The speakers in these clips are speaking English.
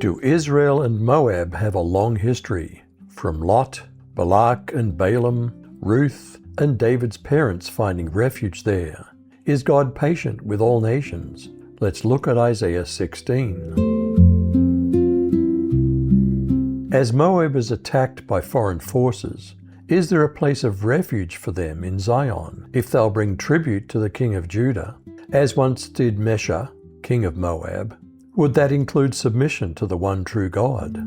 Do Israel and Moab have a long history? From Lot, Balak and Balaam, Ruth, and David's parents finding refuge there. Is God patient with all nations? Let's look at Isaiah 16. As Moab is attacked by foreign forces, is there a place of refuge for them in Zion, if they'll bring tribute to the king of Judah, as once did Mesha, king of Moab? Would that include submission to the one true God?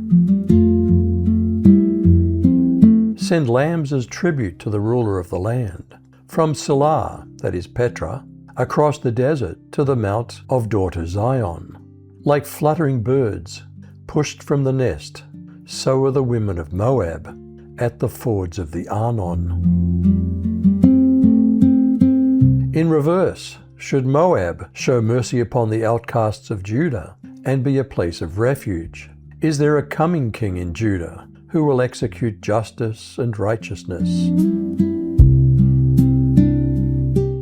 Send lambs as tribute to the ruler of the land, from Selah, that is Petra, across the desert to the mount of daughter Zion. Like fluttering birds, pushed from the nest, so are the women of Moab at the fords of the Arnon. In reverse, should Moab show mercy upon the outcasts of Judah and be a place of refuge? Is there a coming king in Judah who will execute justice and righteousness?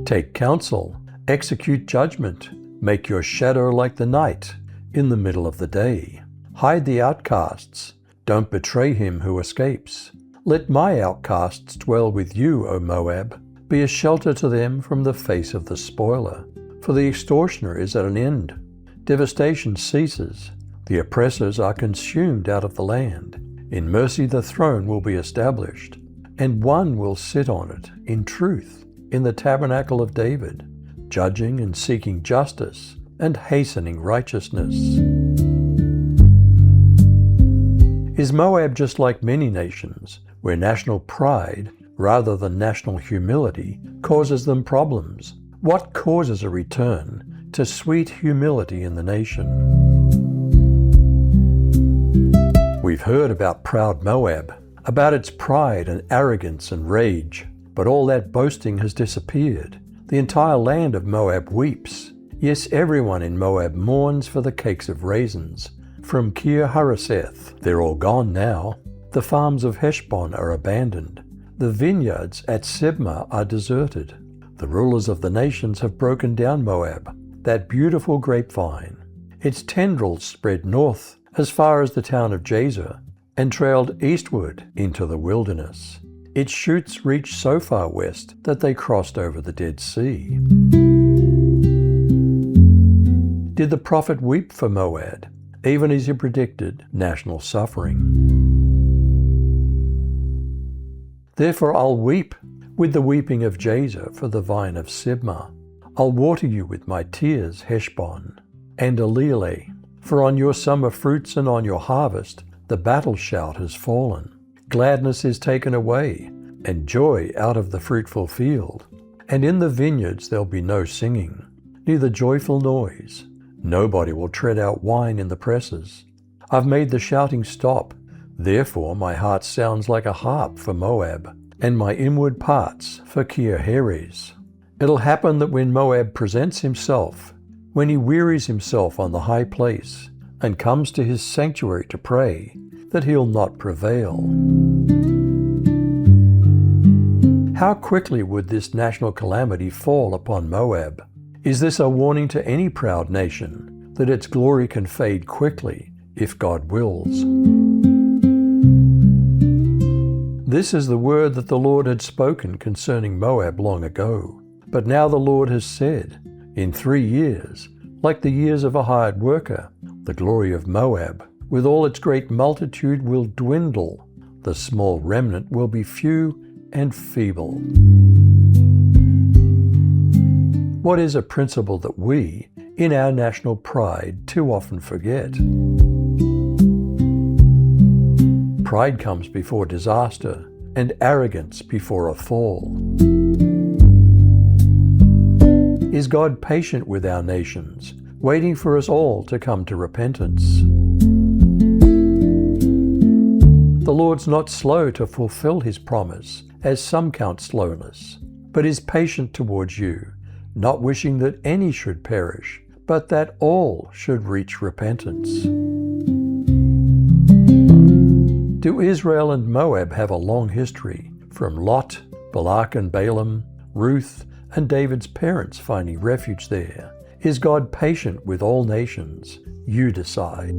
Take counsel, execute judgment, make your shadow like the night in the middle of the day. Hide the outcasts, don't betray him who escapes. Let my outcasts dwell with you, O Moab. Be a shelter to them from the face of the spoiler. For the extortioner is at an end. Devastation ceases. The oppressors are consumed out of the land. In mercy the throne will be established, and one will sit on it in truth, in the tabernacle of David, judging and seeking justice and hastening righteousness. Is Moab just like many nations, where national pride, rather than national humility, causes them problems? What causes a return to sweet humility in the nation? We've heard about proud Moab, about its pride and arrogance and rage, but all that boasting has disappeared. The entire land of Moab weeps. Yes, everyone in Moab mourns for the cakes of raisins. From Kir Hareseth, they're all gone now. The farms of Heshbon are abandoned. The vineyards at Sibmah are deserted. The rulers of the nations have broken down Moab, that beautiful grapevine. Its tendrils spread north as far as the town of Jazer and trailed eastward into the wilderness. Its shoots reached so far west that they crossed over the Dead Sea. Did the prophet weep for Moab, even as he predicted national suffering? Therefore I'll weep with the weeping of Jazer for the vine of Sibmah. I'll water you with my tears, Heshbon, and Elealeh. For on your summer fruits and on your harvest the battle shout has fallen. Gladness is taken away, and joy out of the fruitful field. And in the vineyards there'll be no singing, neither joyful noise. Nobody will tread out wine in the presses. I've made the shouting stop. Therefore my heart sounds like a harp for Moab, and my inward parts for Kir Heres. It'll happen that when Moab presents himself, when he wearies himself on the high place, and comes to his sanctuary to pray, that he'll not prevail. How quickly would this national calamity fall upon Moab? Is this a warning to any proud nation, that its glory can fade quickly if God wills? This is the word that the Lord had spoken concerning Moab long ago. But now the Lord has said, in 3 years, like the years of a hired worker, the glory of Moab, with all its great multitude, will dwindle. The small remnant will be few and feeble. What is a principle that we, in our national pride, too often forget? Pride comes before disaster, and arrogance before a fall. Is God patient with our nations, waiting for us all to come to repentance? The Lord's not slow to fulfill his promise, as some count slowness, but is patient towards you, not wishing that any should perish, but that all should reach repentance. Do Israel and Moab have a long history, from Lot, Balak and Balaam, Ruth, and David's parents finding refuge there? Is God patient with all nations? You decide.